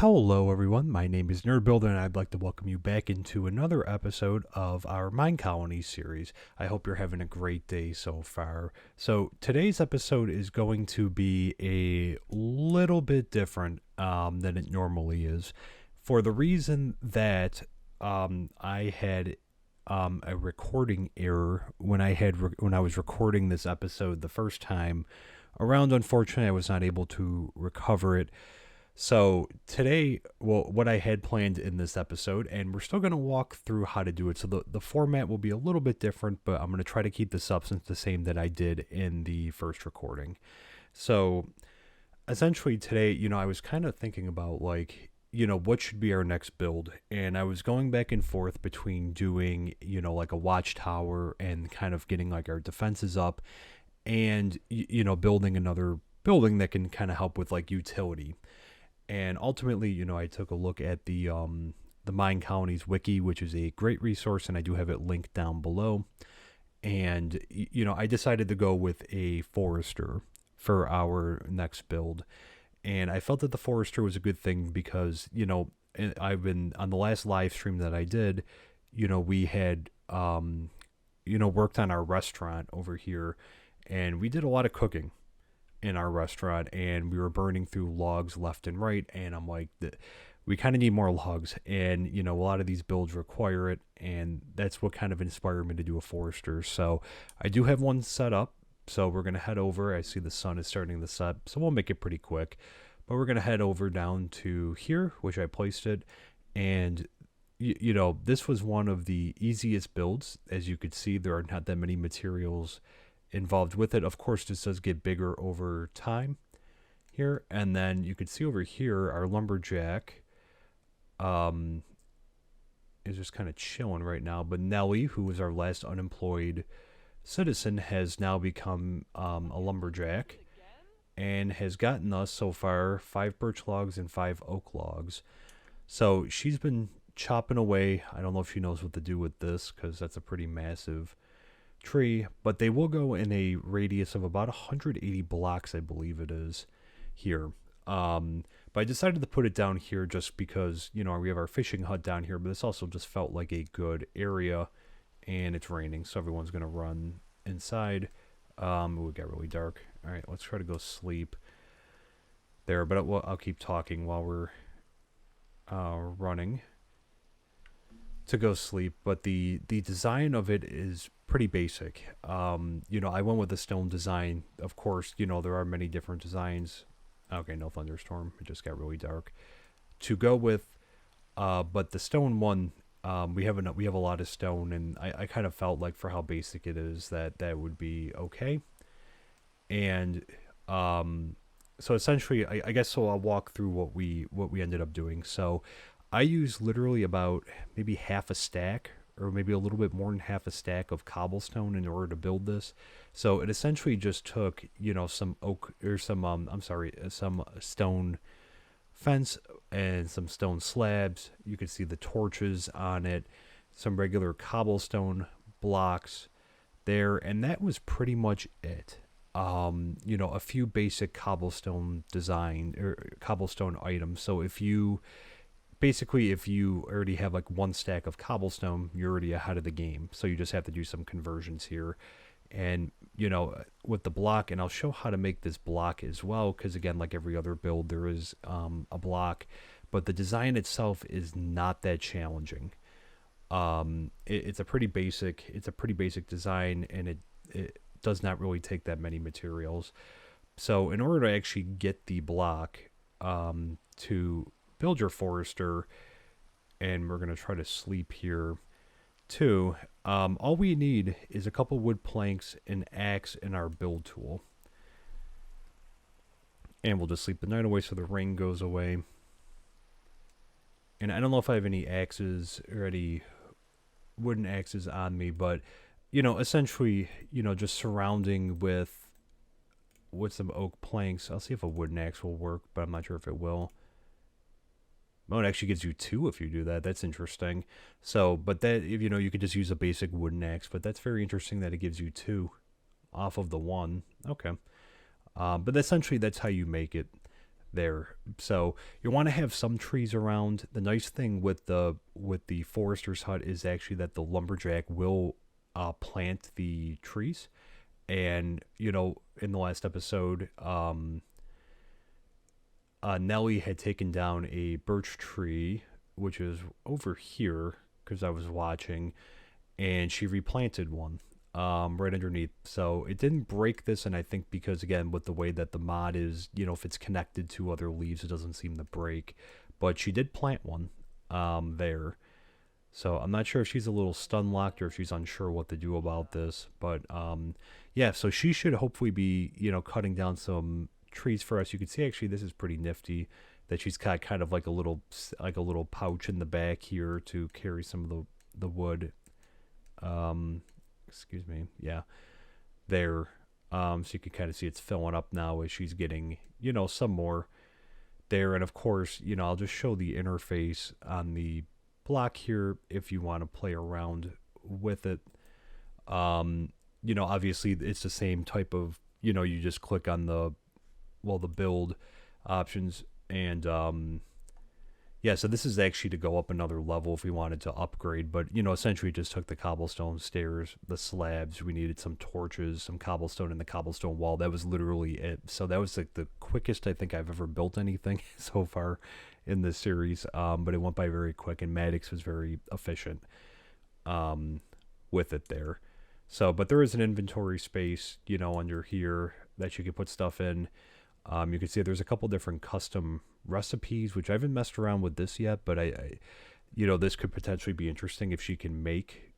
Hello, everyone. My name is NerdBuilder, and I'd like to welcome you back into another episode of our MineColonies series. I hope you're having a great day so far. So, today's episode is going to be a little bit different than it normally is, for the reason that I had a recording error when I was recording this episode the first time around. Unfortunately, I was not able to recover it. So today, well, what I had planned in this episode, and we're still going to walk through how to do it. So the format will be a little bit different, but I'm going to try to keep the substance the same that I did in the first recording. So essentially today, I was kind of thinking about what should be our next build. And I was going back and forth between doing, like a watchtower and kind of getting like our defenses up and, building another building that can kind of help with like utility. And ultimately, I took a look at the MineColonies wiki, which is a great resource, and I do have it linked down below. And I decided to go with a forester for our next build, and I felt that the forester was a good thing because I've been on the last live stream that I did. We had worked on our restaurant over here, and we did a lot of cooking in our restaurant, and we were burning through logs left and right, and I'm like, we kind of need more logs, and a lot of these builds require it, and that's what kind of inspired me to do a forester. So I do have one set up, so we're going to head over. I see the sun is starting to set, so we'll make it pretty quick, but we're going to head over down to here, which I placed it. And this was one of the easiest builds. As you could see, there are not that many materials involved with it. Of course, this does get bigger over time here. And then you can see over here, our lumberjack is just kind of chilling right now. But Nelly, who was our last unemployed citizen, has now become a lumberjack and has gotten us so far 5 birch logs and 5 oak logs. So she's been chopping away. I don't know if she knows what to do with this because that's a pretty massive tree, but they will go in a radius of about 180 blocks, I believe it is here. But I decided to put it down here just because we have our fishing hut down here, but this also just felt like a good area, and it's raining, so everyone's gonna run inside. It got really dark. All right, let's try to go sleep there, but I'll keep talking while we're running to go sleep. But the design of it is pretty basic. I went with the stone design. Of course, there are many different designs. Okay, no thunderstorm. It just got really dark to go with. But the stone one, we have a lot of stone, and I kind of felt like for how basic it is that would be okay. And so essentially, I guess so. I'll walk through what we ended up doing. So I use literally about maybe half a stack, or maybe a little bit more than half a stack of cobblestone in order to build this. So it essentially just took, some oak, or some stone fence and some stone slabs. You can see the torches on it, some regular cobblestone blocks there, and that was pretty much it. A few basic cobblestone design or cobblestone items. So if you already have like one stack of cobblestone, you're already ahead of the game. So you just have to do some conversions here. And, with the block, and I'll show how to make this block as well, because again, like every other build, there is a block, but the design itself is not that challenging. It's a pretty basic design, and it does not really take that many materials. So in order to actually get the block to build your forester, and we're going to try to sleep here too, all we need is a couple wood planks, an axe, and our build tool. And we'll just sleep the night away so the rain goes away. And I don't know if I have any axes or any wooden axes on me, but essentially, just surrounding with some oak planks. I'll see if a wooden axe will work, but I'm not sure if it will. Oh, it actually gives you 2 if you do that. That's interesting. So, but that, you could just use a basic wooden axe, but that's very interesting that it gives you 2 off of the 1. Okay. But essentially, that's how you make it. there. So you want to have some trees around. The nice thing with the forester's hut is actually that the lumberjack will plant the trees. And in the last episode, Nellie had taken down a birch tree, which is over here because I was watching, and she replanted one right underneath. So it didn't break this, and I think because, again, with the way that the mod is, if it's connected to other leaves, it doesn't seem to break. But she did plant one there. So I'm not sure if she's a little stun locked or if she's unsure what to do about this. But yeah, so she should hopefully be, cutting down some trees for us. You can see actually this is pretty nifty that she's got kind of like a little pouch in the back here to carry some of the wood. Excuse me. Yeah, there. So you can kind of see it's filling up now as she's getting, some more there. And of course, I'll just show the interface on the block here if you want to play around with it. Obviously it's the same type of, you just click on the build options and yeah, so this is actually to go up another level if we wanted to upgrade, but essentially just took the cobblestone stairs, the slabs, we needed some torches, some cobblestone in the cobblestone wall. That was literally it. So that was like the quickest I think I've ever built anything so far in this series, but it went by very quick, and Maddox was very efficient with it there. So, but there is an inventory space, under here that you can put stuff in. You can see there's a couple different custom recipes, which I haven't messed around with this yet, but I this could potentially be interesting if she can make,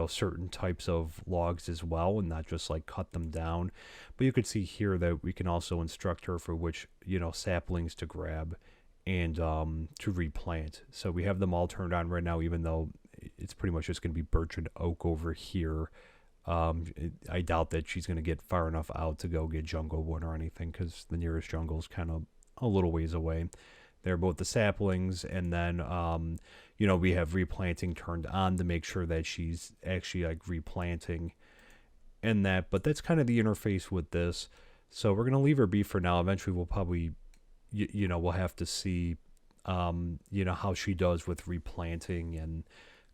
certain types of logs as well and not just like cut them down. But you could see here that we can also instruct her for which, saplings to grab and to replant. So we have them all turned on right now, even though it's pretty much just going to be birch and oak over here. I doubt that she's going to get far enough out to go get jungle wood or anything, because the nearest jungle is kind of a little ways away. They're both the saplings, and then we have replanting turned on to make sure that she's actually like replanting and that. But that's kind of the interface with this. So we're gonna leave her be for now. Eventually, we'll probably we'll have to see how she does with replanting and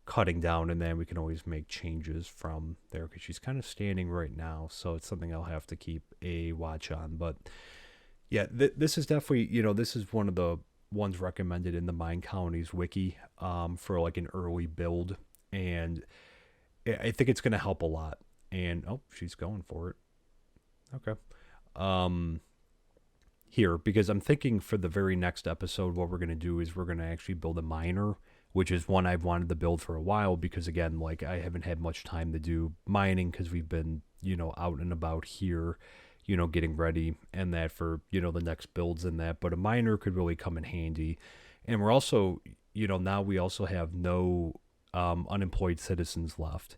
cutting down, and then we can always make changes from there because she's kind of standing right now, so it's something I'll have to keep a watch on. But yeah, this is definitely, this is one of the ones recommended in the MineColonies wiki for like an early build, and I think it's going to help a lot. And oh, she's going for it. Okay. Here, because I'm thinking for the very next episode, what we're going to do is we're going to actually build a miner, which is one I've wanted to build for a while, because again, like I haven't had much time to do mining because we've been, out and about here, getting ready and that for, the next builds and that. But a miner could really come in handy. And we're also, now we also have no unemployed citizens left.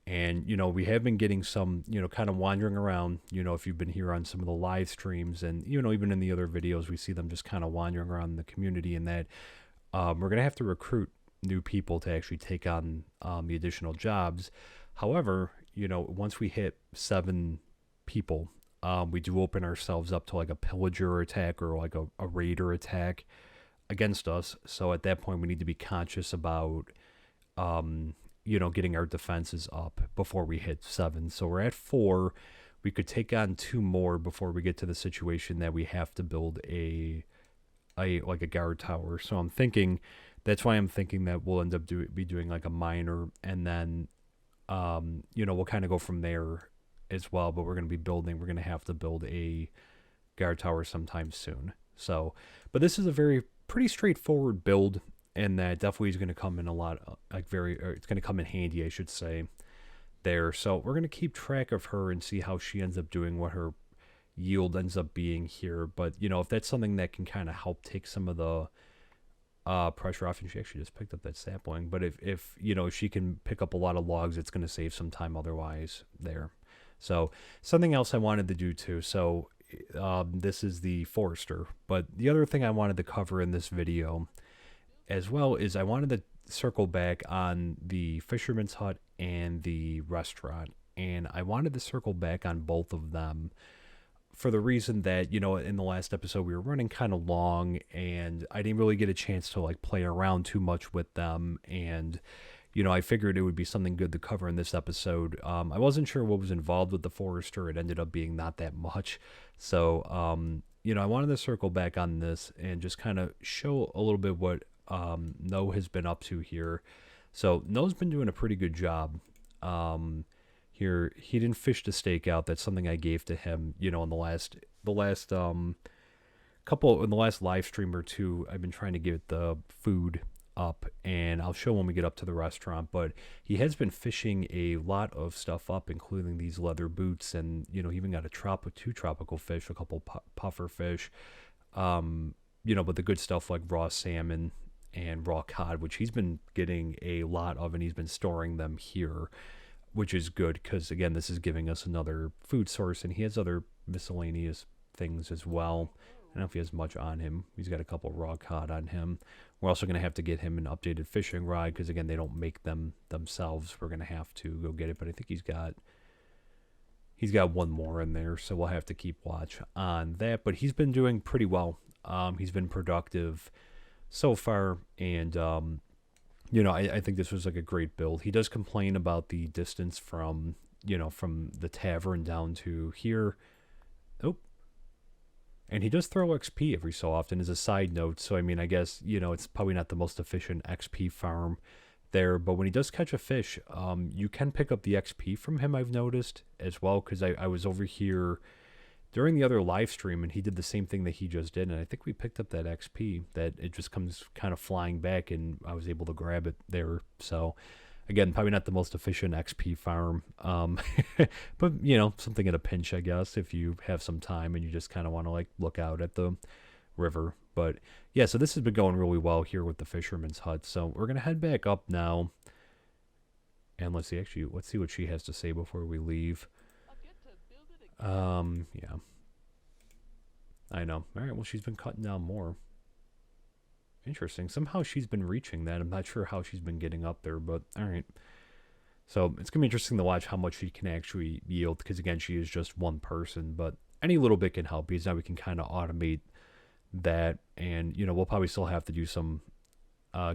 And, we have been getting some, kind of wandering around, if you've been here on some of the live streams and, even in the other videos, we see them just kind of wandering around the community, and that we're going to have to recruit new people to actually take on the additional jobs. However, once we hit 7 people, we do open ourselves up to like a pillager attack or like a raider attack against us. So at that point, we need to be conscious about, getting our defenses up before we hit 7. So we're at 4. We could take on 2 more before we get to the situation that we have to build a guard tower. So I'm thinking, that's why I'm thinking that we'll end up be doing like a miner, and then, we'll kind of go from there as well. But we're going to have to build a guard tower sometime soon. So, but this is a pretty straightforward build, and that definitely is going to come in a lot, it's going to come in handy, I should say, there. So we're going to keep track of her and see how she ends up doing, what her yield ends up being here. But, if that's something that can kind of help take some of the pressure off, and she actually just picked up that sapling. But if she can pick up a lot of logs, it's going to save some time otherwise there. So something else I wanted to do too. So this is the forester. But the other thing I wanted to cover in this video as well is I wanted to circle back on the fisherman's hut and the restaurant. And I wanted to circle back on both of them for the reason that, in the last episode we were running kind of long, and I didn't really get a chance to like play around too much with them. And I figured it would be something good to cover in this episode. I wasn't sure what was involved with the Forester. It ended up being not that much. So, I wanted to circle back on this and just kind of show a little bit what No has been up to here. So, No's been doing a pretty good job. Here, he didn't fish the steak out. That's something I gave to him, in the last live stream or two. I've been trying to get the food up, and I'll show when we get up to the restaurant. But he has been fishing a lot of stuff up, including these leather boots, and he even got two tropical fish, a couple puffer fish, but the good stuff like raw salmon and raw cod, which he's been getting a lot of, and he's been storing them here, which is good because again, this is giving us another food source, and he has other miscellaneous things as well. I don't know if he has much on him. He's got a couple raw cod on him. We're also going to have to get him an updated fishing rod because, again, they don't make them themselves. We're going to have to go get it, but I think he's got one more in there, so we'll have to keep watch on that. But he's been doing pretty well. He's been productive so far, and, I think this was like a great build. He does complain about the distance from the tavern down to here. Oh. And he does throw XP every so often as a side note. So, I mean, I guess, it's probably not the most efficient XP farm there. But when he does catch a fish, you can pick up the XP from him, I've noticed, as well. Because I was over here during the other live stream, and he did the same thing that he just did. And I think we picked up that XP, that it just comes kind of flying back, and I was able to grab it there. So, again, probably not the most efficient XP farm, but, something at a pinch, I guess, if you have some time and you just kind of want to, like, look out at the river. But, yeah, so this has been going really well here with the Fisherman's Hut. So we're going to head back up now, and let's see what she has to say before we leave. Yeah. I know. All right, well, she's been cutting down more. Interesting. Somehow she's been reaching that. I'm not sure how she's been getting up there, but all right. So it's going to be interesting to watch how much she can actually yield because, again, she is just one person, but any little bit can help because now we can kind of automate that, and, we'll probably still have to do some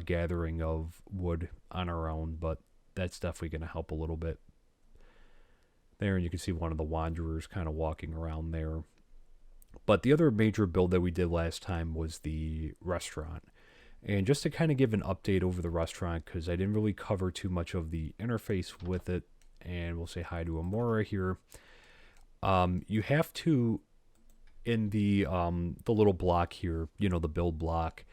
gathering of wood on our own, but that's definitely going to help a little bit there, and you can see one of the wanderers kind of walking around there. But the other major build that we did last time was the restaurant. And just to kind of give an update over the restaurant, because I didn't really cover too much of the interface with it, and we'll say hi to Amora here. You have to, in the little block here, the build block,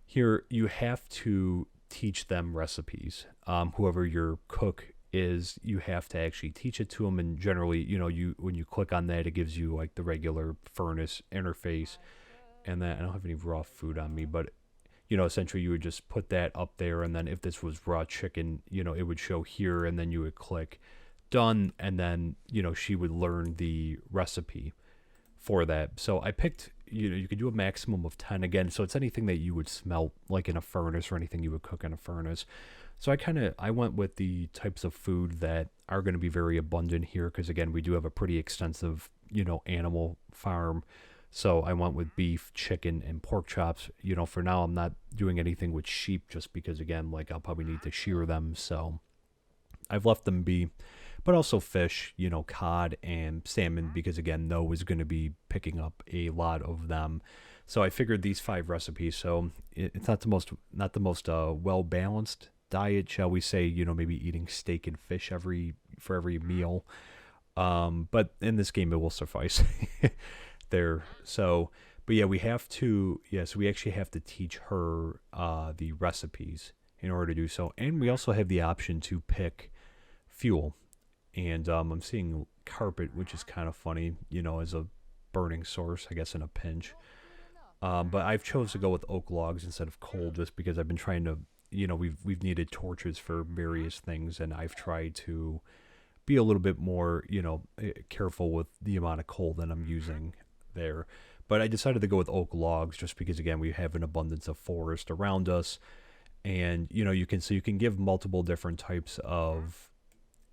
here you have to teach them recipes. Whoever your cook is, you have to actually teach it to them, and generally, when you click on that, it gives you like the regular furnace interface, and that I don't have any raw food on me, but essentially you would just put that up there, and then if this was raw chicken, it would show here, and then you would click done, and then, she would learn the recipe for that. So I picked, you could do a maximum of 10 again, so it's anything that you would smelt like in a furnace or anything you would cook in a furnace. So I went with the types of food that are going to be very abundant here, because again, we do have a pretty extensive, animal farm. So I went with beef, chicken, and pork chops. For now, I'm not doing anything with sheep just because, again, like I'll probably need to shear them. So I've left them be. But also fish, cod and salmon, because, again, No is going to be picking up a lot of them. So I figured these 5 recipes. So it's not the most well-balanced diet, shall we say, maybe eating steak and fish for every meal. But in this game, it will suffice. There. So, but yeah, we actually have to teach her the recipes in order to do so. And we also have the option to pick fuel. And I'm seeing carpet, which is kind of funny, as a burning source, I guess, in a pinch. But I've chose to go with oak logs instead of coal, just because I've been trying to, we've needed torches for various things, and I've tried to be a little bit more, careful with the amount of coal that I'm using there. But I decided to go with oak logs just because, again, we have an abundance of forest around us, and you can give multiple different types of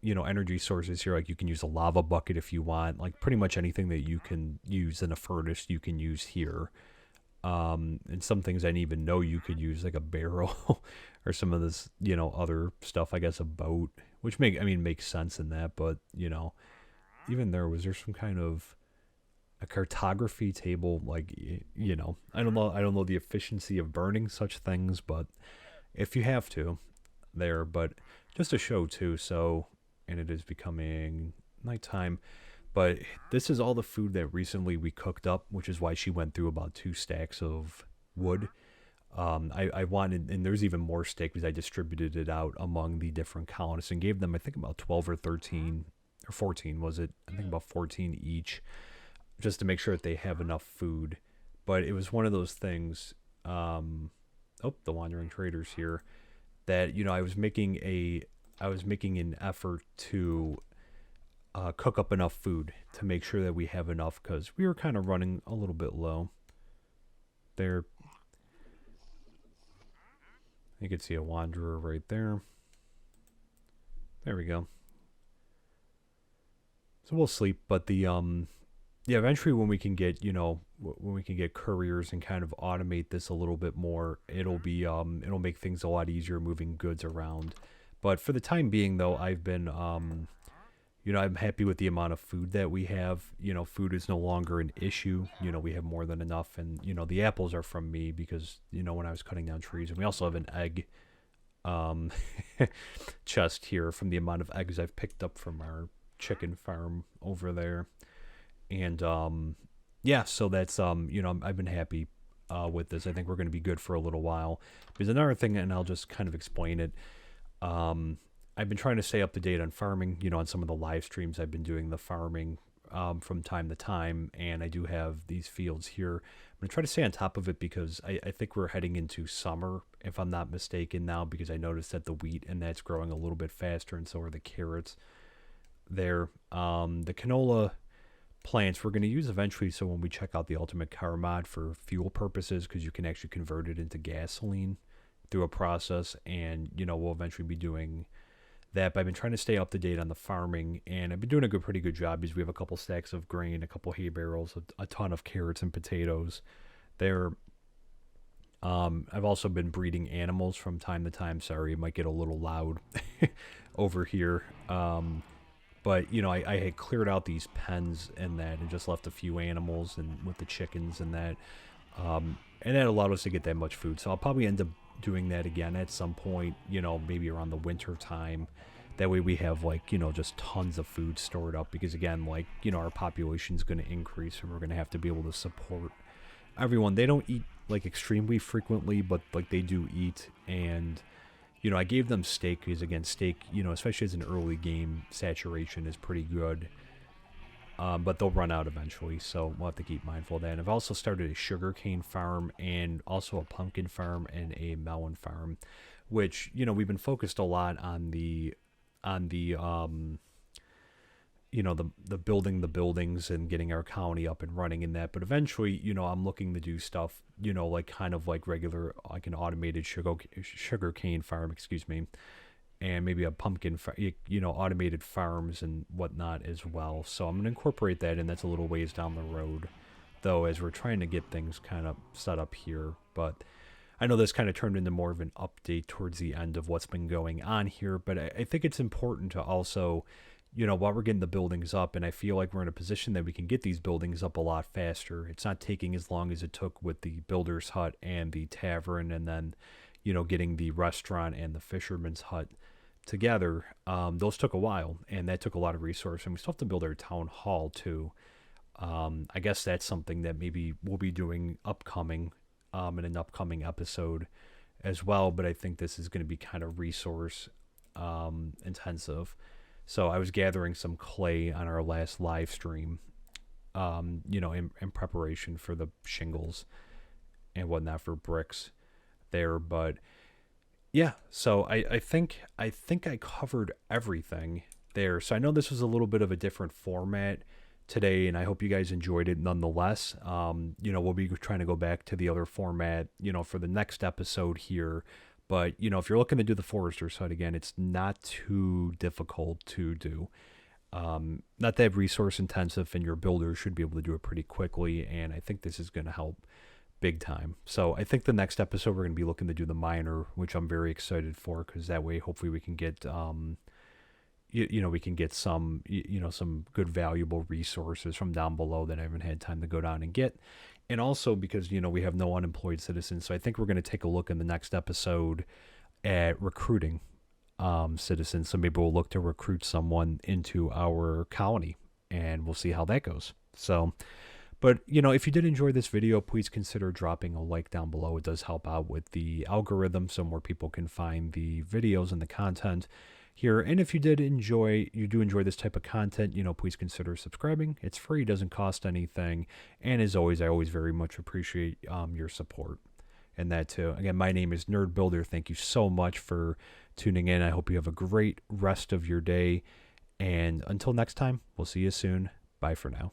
energy sources here. Like you can use a lava bucket if you want. Like pretty much anything that you can use in a furnace, you can use here. And some things I didn't even know you could use, like a barrel or some of this, other stuff. I guess a boat, which makes sense in that. But even there was there some kind of a cartography table, like I don't know the efficiency of burning such things, but if you have to, there. But just a show too. So, and it is becoming nighttime. But this is all the food that recently we cooked up, which is why she went through about 2 stacks of wood. I wanted, and there's even more steak because I distributed it out among the different colonists and gave them, I think, about 12 or 13 or 14, was it? I think about 14 each, just to make sure that they have enough food. But it was one of those things. The wandering traders here. That I was making an effort to cook up enough food to make sure that we have enough because we were kind of running a little bit low. There, you can see a wanderer right there. There we go. So we'll sleep, but eventually when we can get couriers and kind of automate this a little bit more, it'll make things a lot easier moving goods around. But for the time being, though, I've been I'm happy with the amount of food that we have. Food is no longer an issue. We have more than enough, and the apples are from me because when I was cutting down trees, and we also have an egg chest here from the amount of eggs I've picked up from our chicken farm over there. And so that's I've been happy with this. I think we're going to be good for a little while. There's another thing, and I'll just kind of explain it. I've been trying to stay up to date on farming. On some of the live streams, I've been doing the farming from time to time, and I do have these fields here. I'm going to try to stay on top of it because I think we're heading into summer, if I'm not mistaken now, because I noticed that the wheat and that's growing a little bit faster, and so are the carrots there. The canola plants we're going to use eventually, so when we check out the ultimate car mod for fuel purposes, because you can actually convert it into gasoline through a process, and we'll eventually be doing that. But I've been trying to stay up to date on the farming, and I've been doing a pretty good job because we have a couple stacks of grain, a couple hay barrels, a ton of carrots and potatoes there. I've also been breeding animals from time to time. Sorry, it might get a little loud over here. But I had cleared out these pens and that, and just left a few animals and with the chickens and that, and that allowed us to get that much food. So I'll probably end up doing that again at some point. Maybe around the winter time. That way we have just tons of food stored up, because again, our population is going to increase, and we're going to have to be able to support everyone. They don't eat extremely frequently, but they do eat. And I gave them steak because, again, steak, especially as an early game, saturation is pretty good. But they'll run out eventually, so we'll have to keep mindful of that. And I've also started a sugarcane farm and also a pumpkin farm and a melon farm, which, we've been focused a lot on the building the buildings and getting our colony up and running in that. But eventually, I'm looking to do stuff, regular, like an automated sugar cane farm, and maybe a pumpkin, automated farms and whatnot as well. So I'm going to incorporate that, and that's a little ways down the road, though, as we're trying to get things kind of set up here. But I know this kind of turned into more of an update towards the end of what's been going on here, but I think it's important to also, while we're getting the buildings up, and I feel like we're in a position that we can get these buildings up a lot faster. It's not taking as long as it took with the builder's hut and the tavern, and then, getting the restaurant and the fisherman's hut together. Those took a while, and that took a lot of resource, and we still have to build our town hall too. I guess that's something that maybe we'll be doing upcoming in an upcoming episode as well, but I think this is going to be kind of resource intensive. So I was gathering some clay on our last live stream, in preparation for the shingles and whatnot for bricks there. But yeah, so I think I covered everything there. So I know this was a little bit of a different format today, and I hope you guys enjoyed it nonetheless. We'll be trying to go back to the other format, for the next episode here. But, if you're looking to do the forester's hut again, it's not too difficult to do. Not that resource intensive, and your builder should be able to do it pretty quickly. And I think this is going to help big time. So I think the next episode we're going to be looking to do the miner, which I'm very excited for, because that way hopefully we can get we can get some some good valuable resources from down below that I haven't had time to go down and get. And also because we have no unemployed citizens, so I think we're going to take a look in the next episode at recruiting citizens. So maybe we'll look to recruit someone into our colony, and we'll see how that goes. So, but if you did enjoy this video, please consider dropping a like down below. It does help out with the algorithm, so more people can find the videos and the content here. And if you do enjoy this type of content, please consider subscribing. It's free, doesn't cost anything. And as always, I always very much appreciate your support. And that too. Again, my name is Nerd Builder. Thank you so much for tuning in. I hope you have a great rest of your day. And until next time, we'll see you soon. Bye for now.